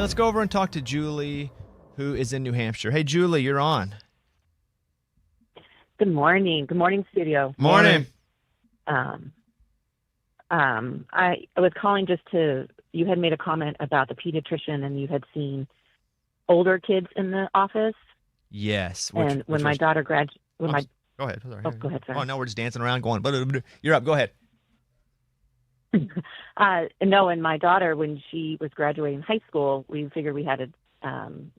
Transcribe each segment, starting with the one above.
let's go over and talk to Julie, who is in New Hampshire. Hey, Julie, you're on. Good morning. Good morning, studio. Morning. I was calling you had made a comment about the pediatrician and you had seen older kids in the office. Yes. When my daughter graduated, Go ahead. Sorry. go ahead, sorry. Oh, no, we're just dancing around going, you're up. Go ahead. No, and my daughter, when she was graduating high school, we figured we had to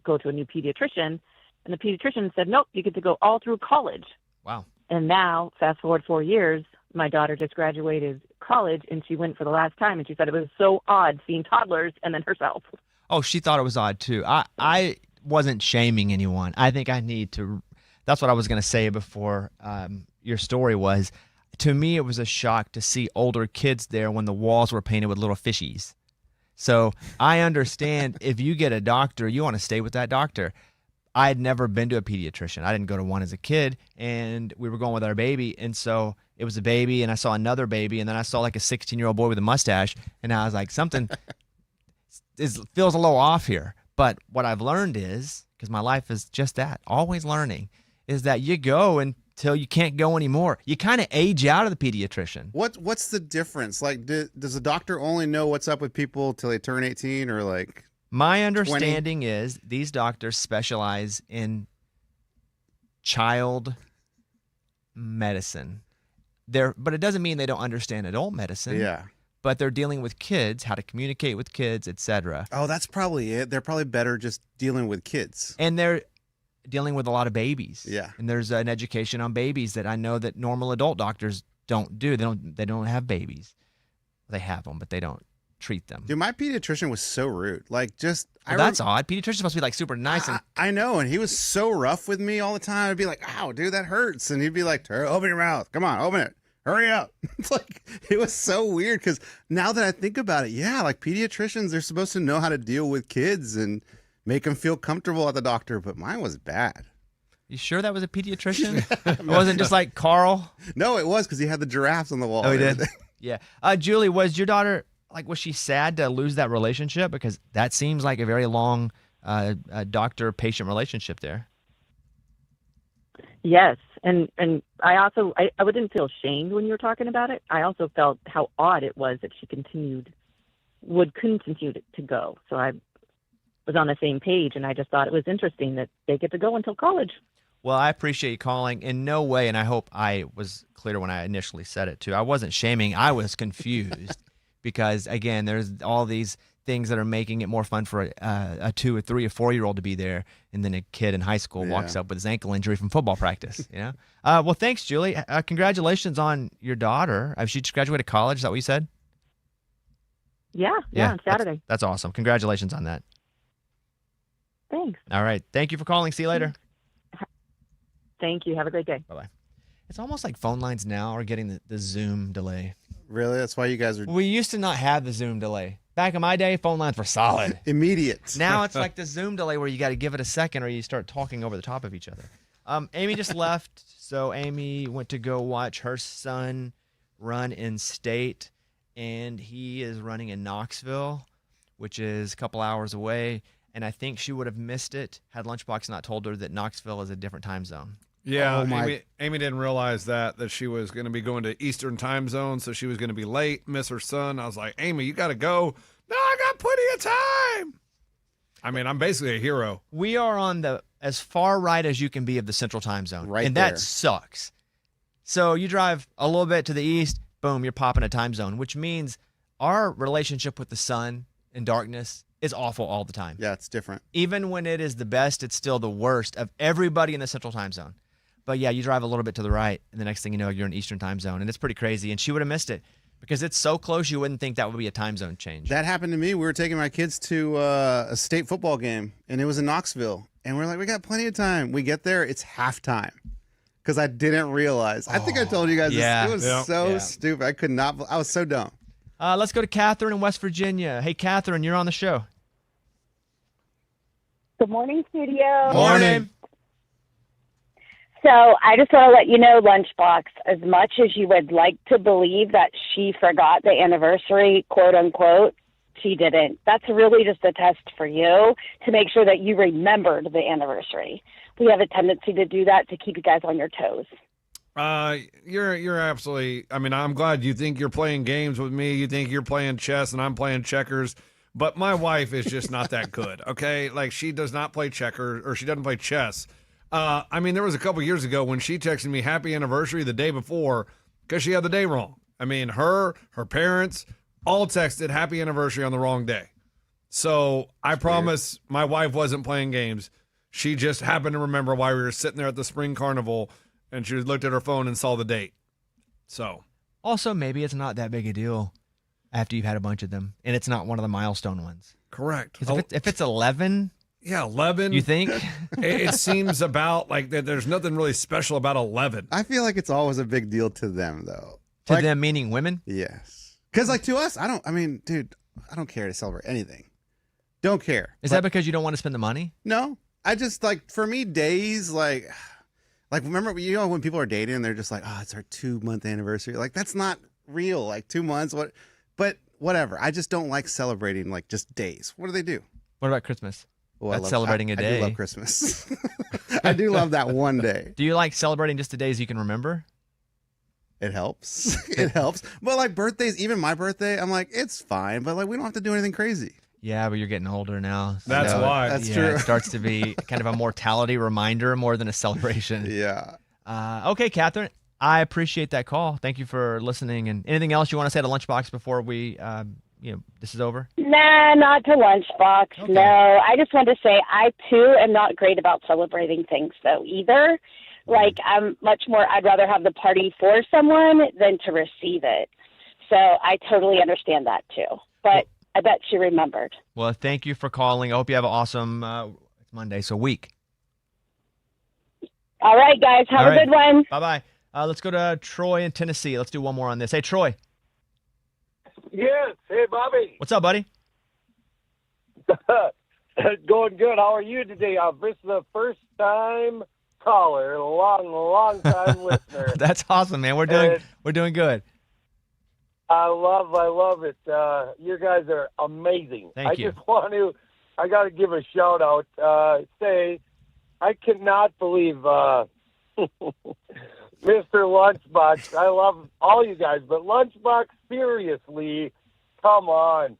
go to a new pediatrician. And the pediatrician said, nope, you get to go all through college. Wow. And now, fast forward 4 years, my daughter just graduated college, and she went for the last time, and she said it was so odd seeing toddlers and then herself. Oh, she thought it was odd, too. I wasn't shaming anyone. I think I need to – that's what I was going to say before your story was. To me, it was a shock to see older kids there when the walls were painted with little fishies. So I understand if you get a doctor, you want to stay with that doctor. I had never been to a pediatrician. I didn't go to one as a kid, and we were going with our baby, and so it was a baby, and I saw another baby, and then I saw like a 16-year-old boy with a mustache, and I was like, something feels a little off here. But what I've learned is, because my life is just that, always learning, is that you go until you can't go anymore. You kind of age out of the pediatrician. What's the difference? Like, does the doctor only know what's up with people till they turn 18 or like? My understanding is these doctors specialize in child medicine. But it doesn't mean they don't understand adult medicine. Yeah. But they're dealing with kids, how to communicate with kids, etc. Oh, that's probably it. They're probably better just dealing with kids. And they're dealing with a lot of babies. Yeah. And there's an education on babies that I know that normal adult doctors don't do. They don't have babies. They have them, but they don't treat them. Dude, my pediatrician was so rude. Like, just that's odd. Pediatrician's supposed to be like super nice. I know, and he was so rough with me all the time. I'd be like, "Ow, dude, that hurts," and he'd be like, "Open your mouth. Come on, open it. Hurry up." It's like, it was so weird because now that I think about it, yeah, like pediatricians, they're supposed to know how to deal with kids and make them feel comfortable at the doctor, but mine was bad. You sure that was a pediatrician? It wasn't just like Carl? No, it was because he had the giraffes on the wall. Oh, he did? Yeah. Julie, was your daughter, like, was she sad to lose that relationship? Because that seems like a very long doctor-patient relationship there. Yes, and I also I didn't feel shamed when you were talking about it. I also felt how odd it was that she would continue to go. So I was on the same page, and I just thought it was interesting that they get to go until college. Well, I appreciate you calling. In no way, and I hope I was clear when I initially said it too, I wasn't shaming. I was confused because, again, there's all these things that are making it more fun for a 2 or 3 or 4-year-old to be there, and then a kid in high school walks up with his ankle injury from football practice. You know. Well, thanks, Julie. Congratulations on your daughter. She just graduated college. Is that what you said? Yeah, on Saturday. That's awesome. Congratulations on that. Thanks. All right. Thank you for calling. See you later. Thank you. Have a great day. Bye-bye. It's almost like phone lines now are getting the Zoom delay. Really? That's why you guys are... We used to not have the Zoom delay. Back in my day, phone lines were solid. Immediate. Now it's like the Zoom delay where you got to give it a second or you start talking over the top of each other. Amy just left, so Amy went to go watch her son run in state, and he is running in Knoxville, which is a couple hours away, and I think she would have missed it had Lunchbox not told her that Knoxville is a different time zone. Yeah, Amy didn't realize that she was going to be going to Eastern time zone, so she was going to be late, miss her son. I was like, Amy, you got to go. No, I got plenty of time. I mean, I'm basically a hero. We are on as far right as you can be of the Central time zone, and there. That sucks. So you drive a little bit to the east, boom, you're popping a time zone, which means our relationship with the sun and darkness is awful all the time. Yeah, it's different. Even when it is the best, it's still the worst of everybody in the Central time zone. But yeah, you drive a little bit to the right, and the next thing you know, you're in Eastern time zone, and it's pretty crazy. And she would have missed it because it's so close, you wouldn't think that would be a time zone change. That happened to me. We were taking my kids to a state football game, and it was in Knoxville. And we're like, we got plenty of time. We get there, it's halftime because I didn't realize. I think I told you guys this. It was so stupid. I could not. I was so dumb. Let's go to Catherine in West Virginia. Hey, Catherine, you're on the show. Good morning, studio. Morning. So I just want to let you know, Lunchbox, as much as you would like to believe that she forgot the anniversary, quote unquote, she didn't. That's really just a test for you to make sure that you remembered the anniversary. We have a tendency to do that to keep you guys on your toes. You're absolutely. I mean, I'm glad you think you're playing games with me. You think you're playing chess and I'm playing checkers. But my wife is just not that good. Okay, like she does not play checkers or she doesn't play chess. I mean, there was a couple years ago when she texted me happy anniversary the day before because she had the day wrong. I mean, her parents all texted happy anniversary on the wrong day. So I promise my wife wasn't playing games. She just happened to remember why we were sitting there at the spring carnival and she looked at her phone and saw the date. So Also, maybe it's not that big a deal after you've had a bunch of them, and it's not one of the milestone ones. correct. 'Cause if it's 11, Yeah, 11. you think? It seems about like that. There's nothing really special about 11. I feel like it's always a big deal to them, though. To Like, them meaning women? yes. Because, like, to us, I mean, dude, I don't care to celebrate anything. Don't care. Is But- that because you don't want to spend the money? No. I just, like, for me, days, like, remember, you know, when people are dating and they're just like, oh, it's our 2-month anniversary. Like, that's not real. Like, 2 months. But whatever. I just don't like celebrating, like, just days. What do they do? What about Christmas? Well, I That's love- celebrating a I do day. love Christmas. I do love that one day. Do you like celebrating just the days you can remember? It helps. It helps. But like birthdays, even my birthday, I'm like, it's fine. But like, we don't have to do anything crazy. Yeah, but you're getting older now. That's why. That's yeah, true. It starts to be kind of a mortality reminder more than a celebration. Yeah. Okay, Catherine, I appreciate that call. Thank you for listening. And anything else you want to say to Lunchbox before we, this is over? Nah, not to Lunchbox. Okay. No, I just want to say I too am not great about celebrating things though either. Like I'm much more, I'd rather have the party for someone than to receive it. So I totally understand that too. But I bet she remembered. Well, thank you for calling. I hope you have an awesome it's Monday, so week. All right, guys, have All a right. good one. Bye-bye. Let's go to Troy in Tennessee. Let's do one more on this. Hey, Troy. Yes. Hey, Bobby. What's up, buddy? Going good. How are you today? This is the first time caller, long time listener. That's awesome, man. We're doing good. I love it. You guys are amazing. Thank you. I got to give a shout out. Say, I cannot believe Mr. Lunchbox. I love all you guys, but Lunchbox, seriously, come on.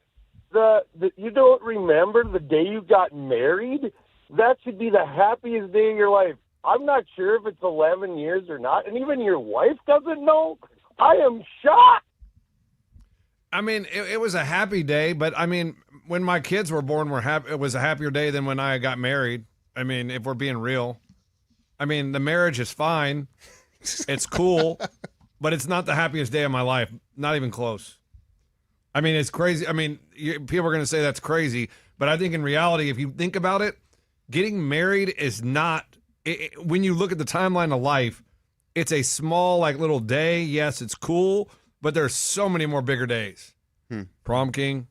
You don't remember the day you got married? That should be the happiest day of your life. I'm not sure if it's 11 years or not, and even your wife doesn't know. I am shocked. I mean, it was a happy day, but I mean, when my kids were born, it was a happier day than when I got married. I mean, if we're being real, I mean, the marriage is fine. It's cool, but it's not the happiest day of my life. Not even close. I mean, it's crazy. I mean, people are going to say that's crazy, but I think in reality, if you think about it, getting married is not, when you look at the timeline of life, it's a small, like, little day. Yes, it's cool, but there's so many more bigger days. Prom king,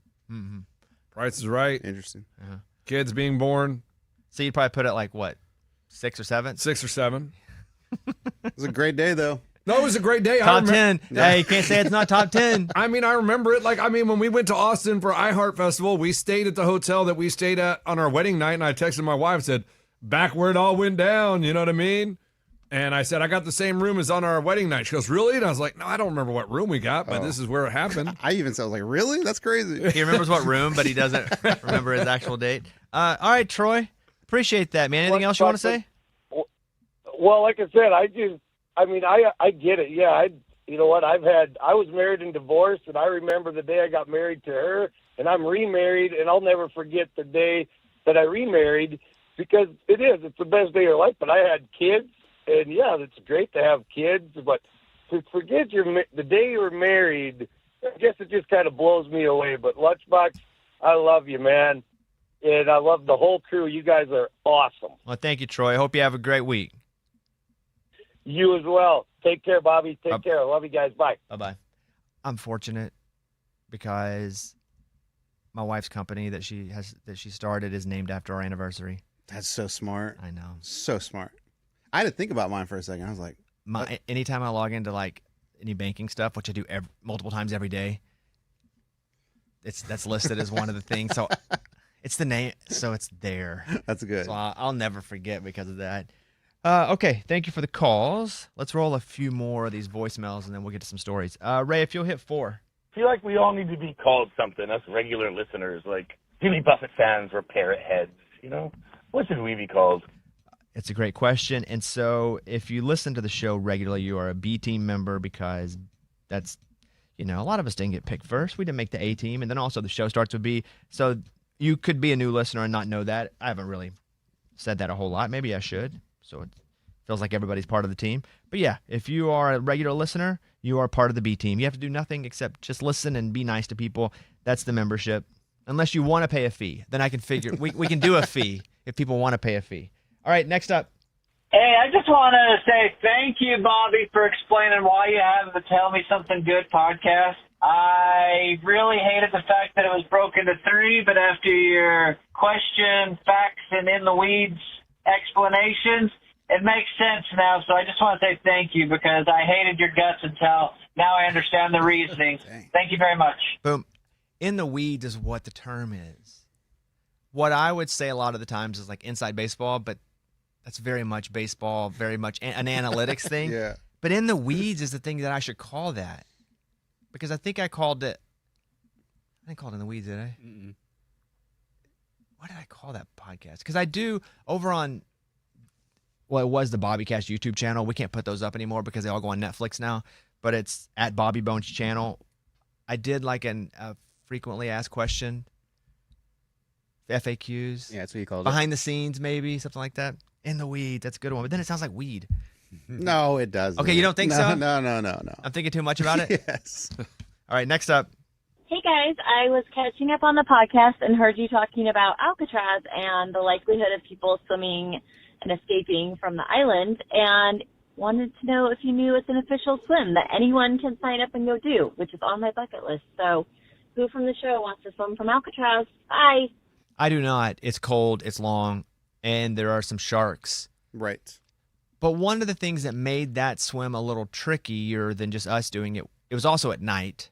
Price is Right, Interesting. kids being born, So you'd probably put it like what, 6 or 7? 6 or 7. It was a great day, though. No, it was a great day. Top 10. Hey, you can't say it's not top 10. I mean, I remember it. Like, I mean, when we went to Austin for iHeart Festival, we stayed at the hotel that we stayed at on our wedding night, and I texted my wife, said, back where it all went down, you know what I mean? And I said, I got the same room as on our wedding night. She goes, really? And I was like, no, I don't remember what room we got, but this is where it happened. I even said, I was like, really? That's crazy. He remembers what room, but he doesn't remember his actual date. All right, Troy. Appreciate that, man. Anything else you want to say? Well, like I said, I get it. Yeah, you know what? I was married and divorced, and I remember the day I got married to her, and I'm remarried, and I'll never forget the day that I remarried because it's the best day of your life. But I had kids, and yeah, it's great to have kids, but to forget the day you were married, I guess it just kind of blows me away. But Lunchbox, I love you, man, and I love the whole crew. You guys are awesome. Well, thank you, Troy. Hope you have a great week. You as well. Take care, Bobby. Take care. I love you guys. Bye. Bye-bye. I'm fortunate because my wife's company that she started is named after our anniversary. That's so smart. I know. So smart. I had to think about mine for a second. I was like, Anytime I log into like any banking stuff, which I do multiple times every day, that's listed as one of the things. So it's the name, so it's there. That's good. So I'll never forget because of that. Okay, thank you for the calls. Let's roll a few more of these voicemails, and then we'll get to some stories. Ray, if you'll hit 4. I feel like we all need to be called something, us regular listeners, like Jimmy Buffett fans or parrot heads, you know? What should we be called? It's a great question. And so if you listen to the show regularly, you are a B team member because that's, a lot of us didn't get picked first. We didn't make the A team. And then also the show starts with B. So you could be a new listener and not know that. I haven't really said that a whole lot. Maybe I should. So it feels like everybody's part of the team. But yeah, if you are a regular listener, you are part of the B team. You have to do nothing except just listen and be nice to people. That's the membership. Unless you want to pay a fee. Then I can figure, we can do a fee if people want to pay a fee. All right, next up. Hey, I just want to say thank you, Bobby, for explaining why you have the Tell Me Something Good podcast. I really hated the fact that it was broken to 3, but after your question, facts, and in the weeds explanations, it makes sense now. So I just want to say thank you because I hated your guts until now I understand the reasoning. Thank you very much. Boom. In the weeds is what the term is. What I would say a lot of the times is like inside baseball, but that's very much baseball, very much an analytics thing. Yeah. But in the weeds is the thing that I should call that. Because I think I called it. I didn't call it in the weeds, did I? Mm-mm. What did I call that podcast? Because I do over on, well, it was the Bobbycast YouTube channel. We can't put those up anymore because they all go on Netflix now. But it's at Bobby Bones channel. I did like a frequently asked question, FAQs. Yeah, that's what you called it. Behind the scenes, maybe something like that. In the weeds, that's a good one. But then it sounds like weed. No, it doesn't. Okay, you don't think no, so? No. I'm thinking too much about it. Yes. All right, next up. Hey guys, I was catching up on the podcast and heard you talking about Alcatraz and the likelihood of people swimming and escaping from the island, and wanted to know if you knew it's an official swim that anyone can sign up and go do, which is on my bucket list. So who from the show wants to swim from Alcatraz? Bye. I do not. It's cold, it's long, and there are some sharks. Right. But one of the things that made that swim a little trickier than just us doing it, it was also at night.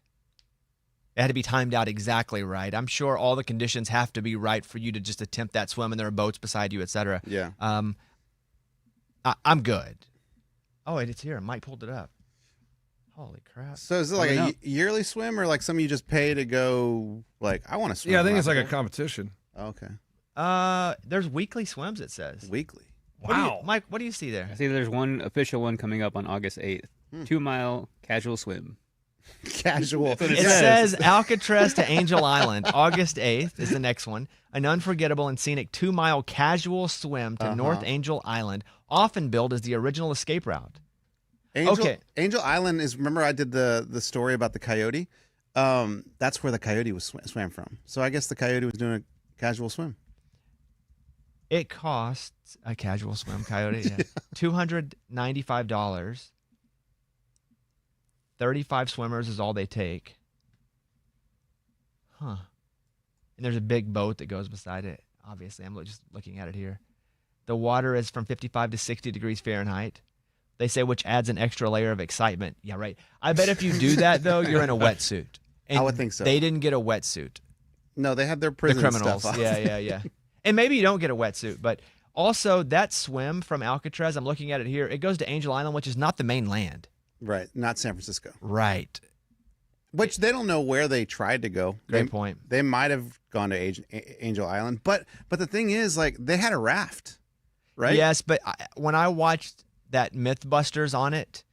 It had to be timed out exactly right. I'm sure all the conditions have to be right for you to just attempt that swim, and there are boats beside you, etc. Yeah. I'm good. Oh, it's here. Mike pulled it up. Holy crap. So is it like a yearly swim or like something you just pay to go, like, I want to swim? Yeah, I think it's like a competition. Okay. There's weekly swims, it says. Weekly. Wow. Mike, what do you see there? I see there's one official one coming up on August 8th. 2-mile casual swim. Casual. It says Alcatraz to Angel Island. August 8th is the next one. An unforgettable and scenic 2-mile casual swim to North Angel Island, often billed as the original escape route. Angel Island is, remember I did the story about the coyote? That's where the coyote was swam from. So I guess the coyote was doing a casual swim. It costs a casual swim coyote $295. 35 swimmers is all they take. Huh. And there's a big boat that goes beside it. Obviously, I'm just looking at it here. The water is from 55 to 60 degrees Fahrenheit. They say which adds an extra layer of excitement. Yeah, right. I bet if you do that, though, you're in a wetsuit. And I would think so. They didn't get a wetsuit. No, they had their prison The criminals. stuff off. Yeah. And maybe you don't get a wetsuit, but also that swim from Alcatraz, I'm looking at it here, it goes to Angel Island, which is not the main land. Right, not San Francisco. Right. Which they don't know where they tried to go. Great point. They might have gone to Angel Island, but the thing is, like, they had a raft, right? Yes, but when I watched that Mythbusters on it,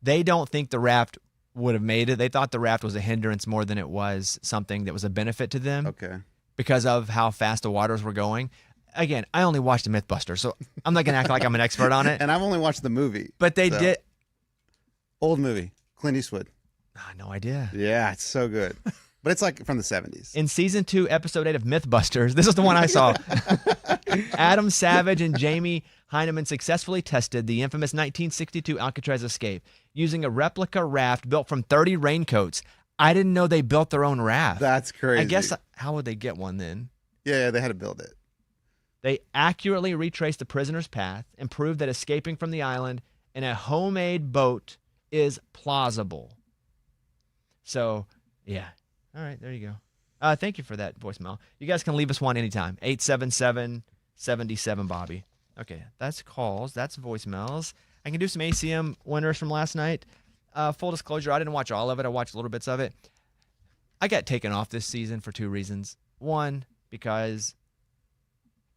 they don't think the raft would have made it. They thought the raft was a hindrance more than it was something that was a benefit to them. Okay. Because of how fast the waters were going. Again, I only watched the Mythbusters, so I'm not going to act like I'm an expert on it. And I've only watched the movie. But they did. Old movie. Clint Eastwood. No idea. Yeah, it's so good. But it's like from the 70s. In season 2, episode 8 of Mythbusters, this is the one I saw. Adam Savage and Jamie Heineman successfully tested the infamous 1962 Alcatraz escape using a replica raft built from 30 raincoats. I didn't know they built their own raft. That's crazy. I guess, how would they get one then? Yeah, they had to build it. They accurately retraced the prisoner's path and proved that escaping from the island in a homemade boat is plausible. So, yeah. All right, there you go. Thank you for that voicemail. You guys can leave us one anytime. 877-77-Bobby. Okay, that's calls. That's voicemails. I can do some ACM winners from last night. Full disclosure, I didn't watch all of it. I watched little bits of it. I got taken off this season for 2 reasons. One, because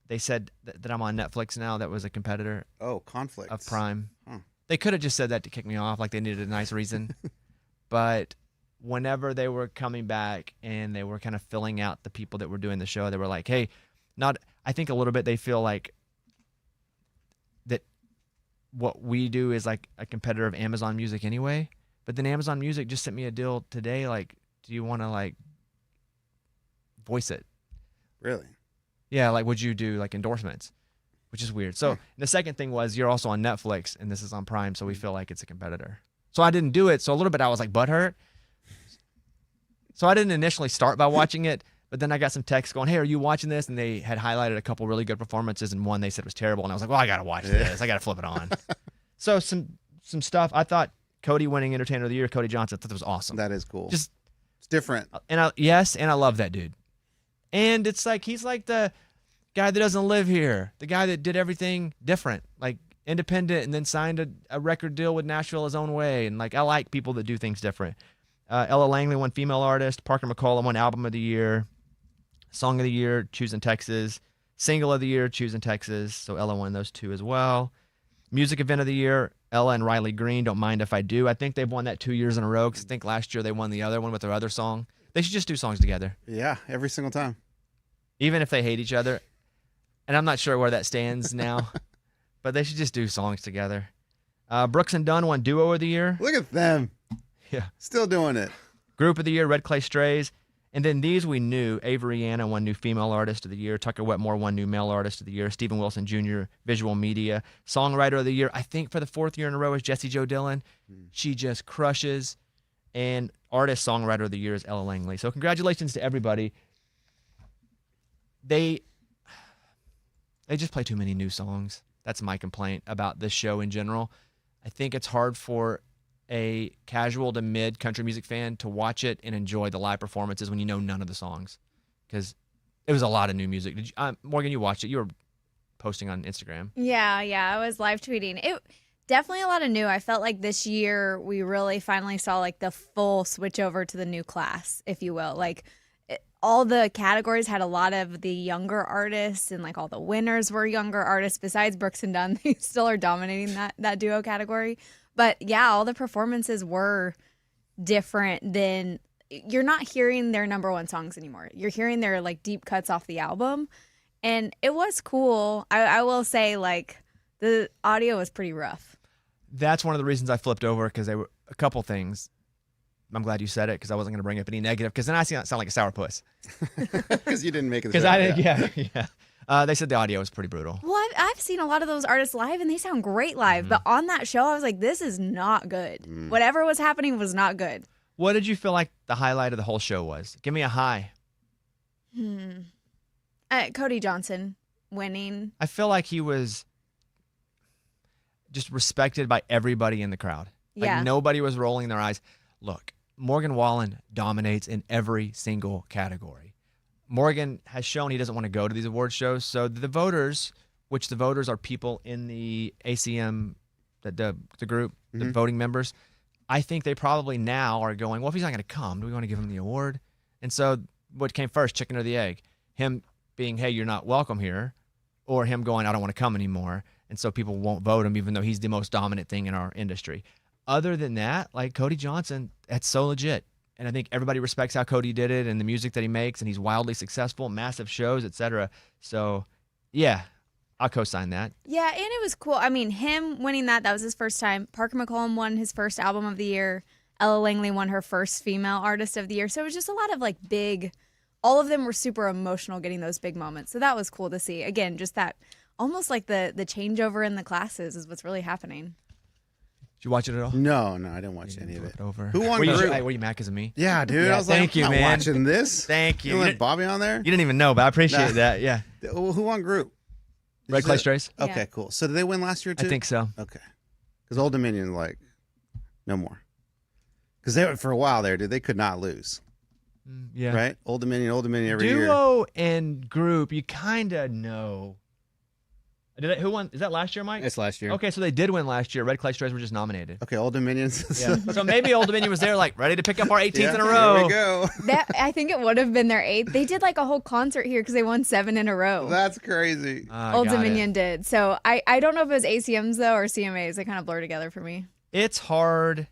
they said that I'm on Netflix now. That was a competitor. Oh, conflict of Prime. Huh. They could have just said that to kick me off, like they needed a nice reason. But whenever they were coming back and they were kind of filling out the people that were doing the show, they were like, hey, I think a little bit they feel like that what we do is like a competitor of Amazon Music anyway. But then Amazon Music just sent me a deal today. Like, do you want to like voice it? Really? Yeah. Like, would you do like endorsements? Which is weird. So the second thing was you're also on Netflix and this is on Prime. So we feel like it's a competitor. So I didn't do it. So a little bit I was like butthurt. So I didn't initially start by watching it, but then I got some texts going, hey, are you watching this? And they had highlighted a couple really good performances, and one they said was terrible. And I was like, well, I got to watch this. I got to flip it on. So some stuff. I thought Cody winning Entertainer of the Year, Cody Johnson, I thought that was awesome. That is cool. Just it's different. And I love that dude. And it's like he's like the guy that doesn't live here, the guy that did everything different, like independent, and then signed a record deal with Nashville his own way. And like I like people that do things different. Ella Langley won Female Artist. Parker McCollum won Album of the Year. Song of the Year, Choosing Texas. Single of the Year, Choosing Texas. So Ella won those 2 as well. Music Event of the Year, Ella and Riley Green, Don't Mind If I Do. I think they've won that 2 years in a row because I think last year they won the other one with their other song. They should just do songs together. Yeah, every single time. Even if they hate each other. And I'm not sure where that stands now, but they should just do songs together. Brooks and Dunn won Duo of the Year. Look at them. Yeah. Still doing it. Group of the Year, Red Clay Strays. And then these we knew. Avery Anna won New Female Artist of the Year. Tucker Wetmore won New Male Artist of the Year. Stephen Wilson Jr., Visual Media. Songwriter of the Year, I think for the 4th year in a row, is Jessie Jo Dillon. She just crushes. And Artist Songwriter of the Year is Ella Langley. So congratulations to everybody. They just play too many new songs. That's my complaint about this show in general. I think it's hard for a casual to mid country music fan to watch it and enjoy the live performances when you know none of the songs, because it was a lot of new music. Did you, Morgan, you watched it? You were posting on Instagram. Yeah, I was live tweeting. It definitely a lot of new. I felt like this year we really finally saw like the full switch over to the new class, if you will. Like all the categories had a lot of the younger artists, and like all the winners were younger artists. Besides Brooks and Dunn, they still are dominating that duo category. But yeah, all the performances were different than, you're not hearing their number one songs anymore. You're hearing their like deep cuts off the album. And it was cool. I will say like the audio was pretty rough. That's one of the reasons I flipped over, because they were a couple things. I'm glad you said it, because I wasn't going to bring up any negative, because then I sound like a sourpuss. Because you didn't make it. Because I did, yeah. They said the audio was pretty brutal. Well, I've seen a lot of those artists live, and they sound great live. But on that show, I was like, this is not good. Whatever was happening was not good. What did you feel like the highlight of the whole show was? Give me a high. Cody Johnson winning. I feel like he was just respected by everybody in the crowd. Like Yeah. nobody was rolling their eyes. Look, Morgan Wallen dominates in every single category. Morgan has shown he doesn't want to go to these award shows. So the voters, which the voters are people in the ACM, the group, the voting members, I think they probably now are going, well, if he's not going to come, do we want to give him the award? And so what came first, chicken or the egg? Him being, hey, you're not welcome here, or him going, I don't want to come anymore. And so people won't vote him, even though he's the most dominant thing in our industry. Other than that, like Cody Johnson, that's so legit. And I think everybody respects how Cody did it and the music that he makes, and he's wildly successful, massive shows, etc. So, yeah, I'll co-sign that. Yeah, and it was cool. I mean, him winning that was his first time. Parker McCollum won his first album of the year. Ella Langley won her first female artist of the year. So it was just a lot of like big, all of them were super emotional getting those big moments. So that was cool to see. Again, just that almost like the changeover in the classes is what's really happening. Did you watch it at all? No, I didn't watch any of it. Over. Who won? Were you mad because of me? Yeah, dude. Yeah, I was like, thank you, I'm not man. watching this. Thank you. You let Bobby on there? You didn't even know, but I appreciate that. Yeah. Well, who won group? Red Clay Strays. Okay, cool. So did they win last year too? I think so. Okay. Because Old Dominion, like, no more. Because they for a while there, dude, they could not lose. Yeah. Right? Old Dominion every year. Duo and group, you kind of know. Who won? Is that last year, Mike? It's last year. Okay, so they did win last year. Red Clay Strays were just nominated. Okay, Old Dominions. Yeah. So maybe Old Dominion was there, like, ready to pick up our 18th in a row. Here we go. I think it would have been their 8th. They did like a whole concert here because they won 7 in a row. That's crazy. Old Dominion did. So I don't know if it was ACMs though or CMAs. They kind of blur together for me. It's hard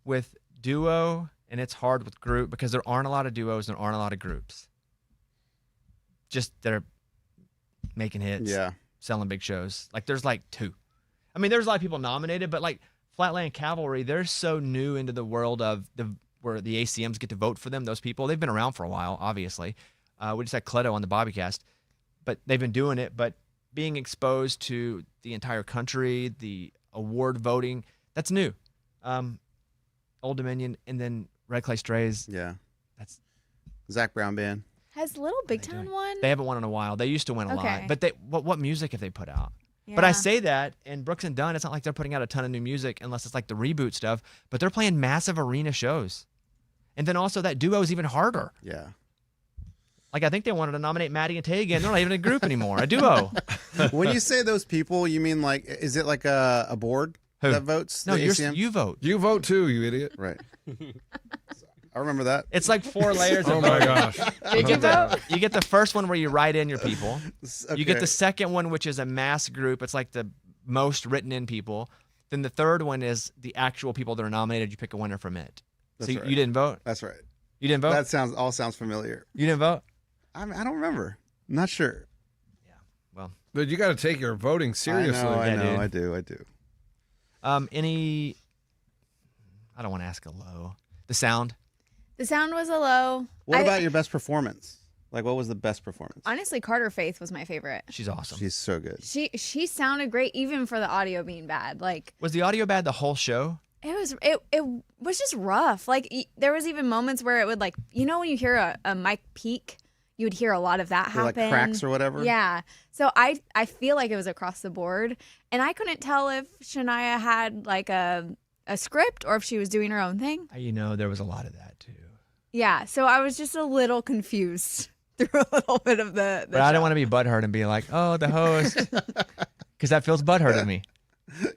with duo and it's hard with group because there aren't a lot of duos and there aren't a lot of groups. Just they're making hits. Yeah. Selling big shows. Like there's like 2. I mean, there's a lot of people nominated, but like Flatland Cavalry, they're so new into the world of where the ACMs get to vote for them. Those people, they've been around for a while, obviously. We just had Cleto on the Bobbycast, but they've been doing it. But being exposed to the entire country, the award voting, that's new. Old Dominion and then Red Clay Strays. Yeah. That's Zach Brown Band. Has Little Big Town won? They haven't won in a while. They used to win a lot. Okay. But what music have they put out? But I say that, and Brooks and Dunn, it's not like they're putting out a ton of new music unless it's like the reboot stuff, but they're playing massive arena shows. And then also that duo is even harder. Yeah. Like I think they wanted to nominate Maddie and Tay again. They're not even a group anymore, a duo. When you say those people, you mean like, is it like a board that votes? No, the ACM? you vote. You vote too, you idiot. Right. I remember that. It's like 4 layers of Oh my voting. gosh. Did you vote? You get the first one where you write in your people. Okay. You get the second one, which is a mass group. It's like the most written in people. Then the third one is the actual people that are nominated. You pick a winner from it. That's so right. you didn't vote? That's right. You didn't vote? That sounds familiar. You didn't vote? I don't remember. I'm not sure. Well, But you got to take your voting seriously. I know. dude. I do. I don't want to ask a low. The sound? The sound was a low. What about your best performance? Like, what was the best performance? Honestly, Carter Faith was my favorite. She's awesome. She's so good. She sounded great even for the audio being bad. Like Was the audio bad the whole show? it was just rough. Like there was even moments where it would like when you hear a mic peak, you would hear a lot of that Or like happen. cracks or whatever? Yeah. So I feel like it was across the board, and I couldn't tell if Shania had like a script or if she was doing her own thing. There was a lot of that too. Yeah. So I was just a little confused through a little bit of the But I didn't want to be butthurt and be like, oh, the host. Because that feels butthurt to me.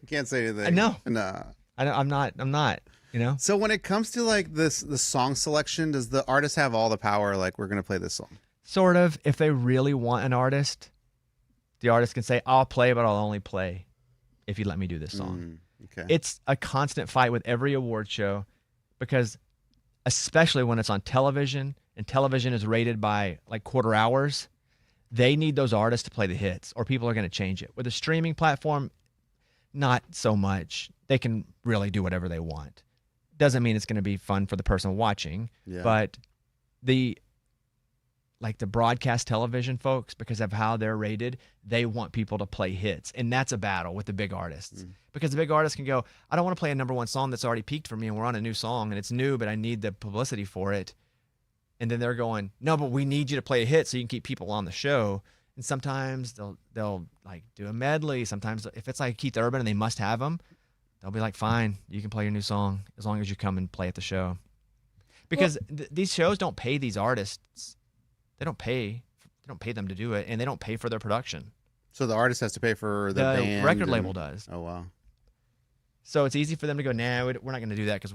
Can't say anything. No. Nah. I'm not. So when it comes to like the song selection, does the artist have all the power? Like, we're going to play this song. Sort of. If they really want an artist, the artist can say, I'll play, but I'll only play if you let me do this song. Okay. It's a constant fight with every award show because especially when it's on television and television is rated by like quarter hours, they need those artists to play the hits or people are going to change it. With a streaming platform, not so much. They can really do whatever they want. Doesn't mean it's going to be fun for the person watching, but the broadcast television folks, because of how they're rated, they want people to play hits. And that's a battle with the big artists. Because the big artists can go, I don't want to play a number 1 song that's already peaked for me and we're on a new song and it's new, but I need the publicity for it. And then they're going, no, but we need you to play a hit so you can keep people on the show. And sometimes they'll like do a medley. Sometimes if it's like Keith Urban and they must have them, they'll be like, fine, you can play your new song as long as you come and play at the show. Because these shows don't pay these artists. They don't pay them to do it, and they don't pay for their production. So the artist has to pay for the band. Record label does. Oh, wow. So it's easy for them to go, nah, we're not going to do that because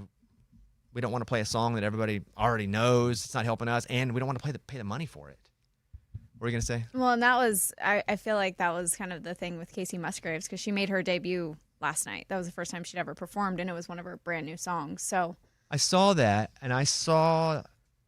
we don't want to play a song that everybody already knows. It's not helping us, and we don't want to pay the money for it. What are you going to say? Well, and that was, I feel like that was kind of the thing with Casey Musgraves because she made her debut last night. That was the first time she'd ever performed, and it was one of her brand new songs. So I saw that, and I saw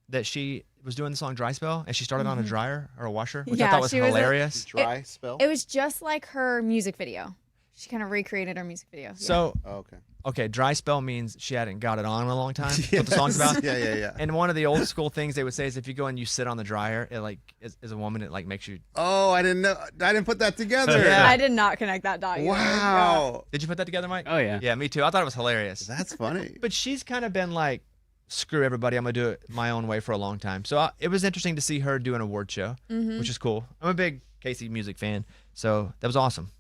that she was doing the song Dry Spell, and she started on a dryer or a washer, which I thought was hilarious. Dry Spell? It was just like her music video. She kind of recreated her music video. So, okay. Okay, dry spell means she hadn't got it on in a long time. That's what the song's about. Yeah. And one of the old school things they would say is if you go and you sit on the dryer, it like as a woman, it like makes you. Oh, I didn't know. I didn't put that together. Yeah. I did not connect that dot. either. Wow. Did you put that together, Mike? Oh, yeah. Yeah, me too. I thought it was hilarious. That's funny. But she's kind of been like, screw everybody. I'm going to do it my own way for a long time. So it was interesting to see her do an award show, which is cool. I'm a big Casey music fan. So that was awesome.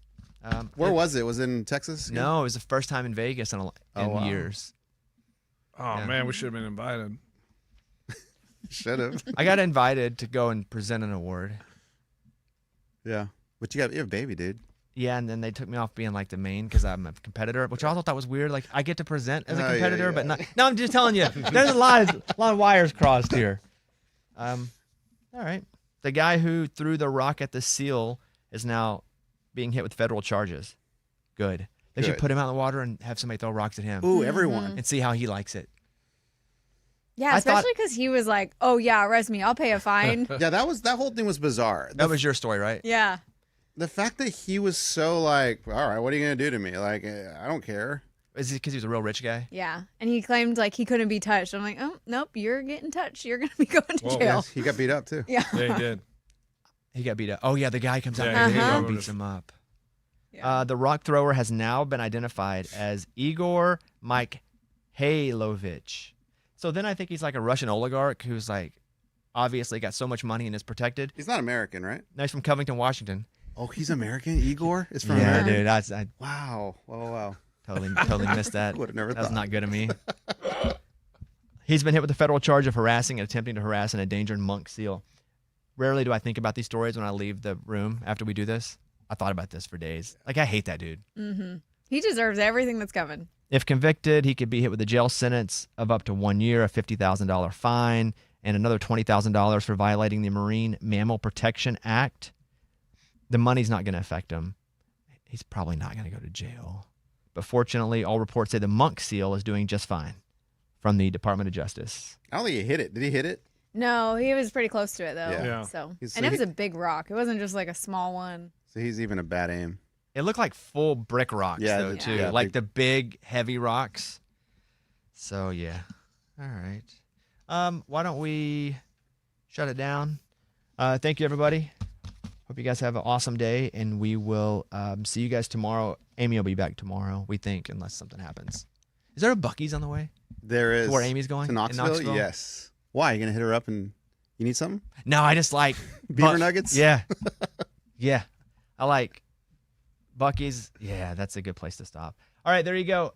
Where was it? Was it in Texas? No, it was the first time in Vegas in wow. years. Oh, Yeah. man, we should have been invited. Should have. I got invited to go and present an award. Yeah. But you have a baby, dude. Yeah, and then they took me off being like the main because I'm a competitor, which I also thought was weird. Like I get to present as a competitor, but not. No, I'm just telling you, there's a lot of wires crossed here. All right. The guy who threw the rock at the seal is now being hit with federal charges. Good. They should put him out in the water and have somebody throw rocks at him. Ooh, everyone. And see how he likes it. Yeah, especially because he was like, "Oh yeah, arrest me. I'll pay a fine." Yeah, that whole thing was bizarre. That was your story, right? Yeah. The fact that he was so like, all right, what are you gonna do to me? Like, I don't care. Is it because he was a real rich guy? Yeah, and he claimed like he couldn't be touched. I'm like, oh nope, you're getting touched. You're gonna be going to jail. Yes, he got beat up too. Yeah. Yeah, he did. He got beat up. Oh yeah, the guy comes out Yeah, and beats him up. Yeah. The rock thrower has now been identified as Igor Mikhailovich. So then I think he's like a Russian oligarch who's like obviously got so much money and is protected. He's not American, right? No, he's from Covington, Washington. Oh, he's American. Igor is from Yeah, America. dude. I Wow. Wow. totally missed that. Would have never That's thought. not good of me. He's been hit with a federal charge of harassing and attempting to harass an endangered monk seal. Rarely do I think about these stories when I leave the room after we do this. I thought about this for days. Like, I hate that dude. Mm-hmm. He deserves everything that's coming. If convicted, he could be hit with a jail sentence of up to 1 year, a $50,000 fine, and another $20,000 for violating the Marine Mammal Protection Act. The money's not going to affect him. He's probably not going to go to jail. But fortunately, all reports say the monk seal is doing just fine from the Department of Justice. I don't think he hit it. Did he hit it? No, he was pretty close to it though. Yeah. So, He's- and it was a big rock. It wasn't just like a small one. So he's even a bad aim. It looked like full brick rocks, though, Yeah. too. Yeah, like the big, heavy rocks. So, yeah. All right. Why don't we shut it down? Thank you, everybody. Hope you guys have an awesome day, and we will see you guys tomorrow. Amy will be back tomorrow, we think, unless something happens. Is there a Buc-ee's on the way? There is. To where Amy's going? To In Knoxville? Yes. Why? You going to hit her up and you need something? No, I just like... Beaver nuggets? Yeah. Yeah. I like Buc-ee's. Yeah, that's a good place to stop. All right, there you go.